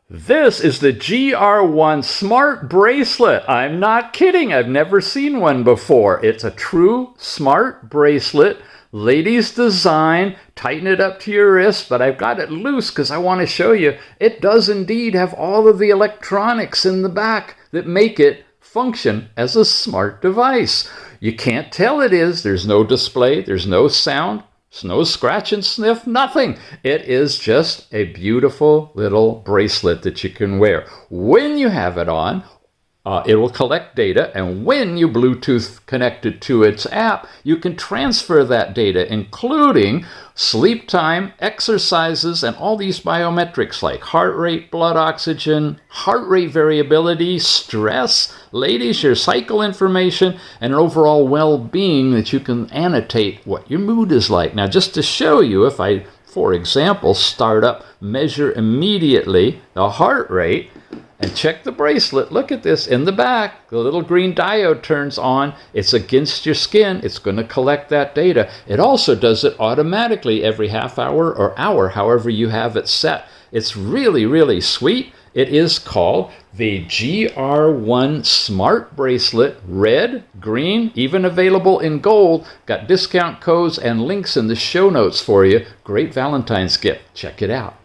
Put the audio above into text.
This is the GR1 Smart Bracelet. I'm not kidding. I've never seen one before. It's a true smart bracelet. Ladies design. Tighten it up to your wrist, but I've got it loose because I want to show you. It does indeed have all of the electronics in the back that make it function as a smart device. You can't tell it is. There's no display. There's no sound. There's no scratch and sniff, nothing. It is just a beautiful little bracelet that you can wear. When you have it on, it will collect data, and when you Bluetooth connect it to its app, you can transfer that data, including sleep time, exercises, and all these biometrics like heart rate, blood oxygen, heart rate variability, stress, ladies, your cycle information, and an overall well-being that you can annotate what your mood is like. Now, just to show you, if I, for example, start up, measure immediately the heart rate, and check the bracelet. Look at this in the back. The little green diode turns on. It's against your skin. It's going to collect that data. It also does it automatically every half hour or hour, however you have it set. It's really, really sweet. It is called the GR1 Smart Bracelet. Red, green, even available in gold. Got discount codes and links in the show notes for you. Great Valentine's gift. Check it out.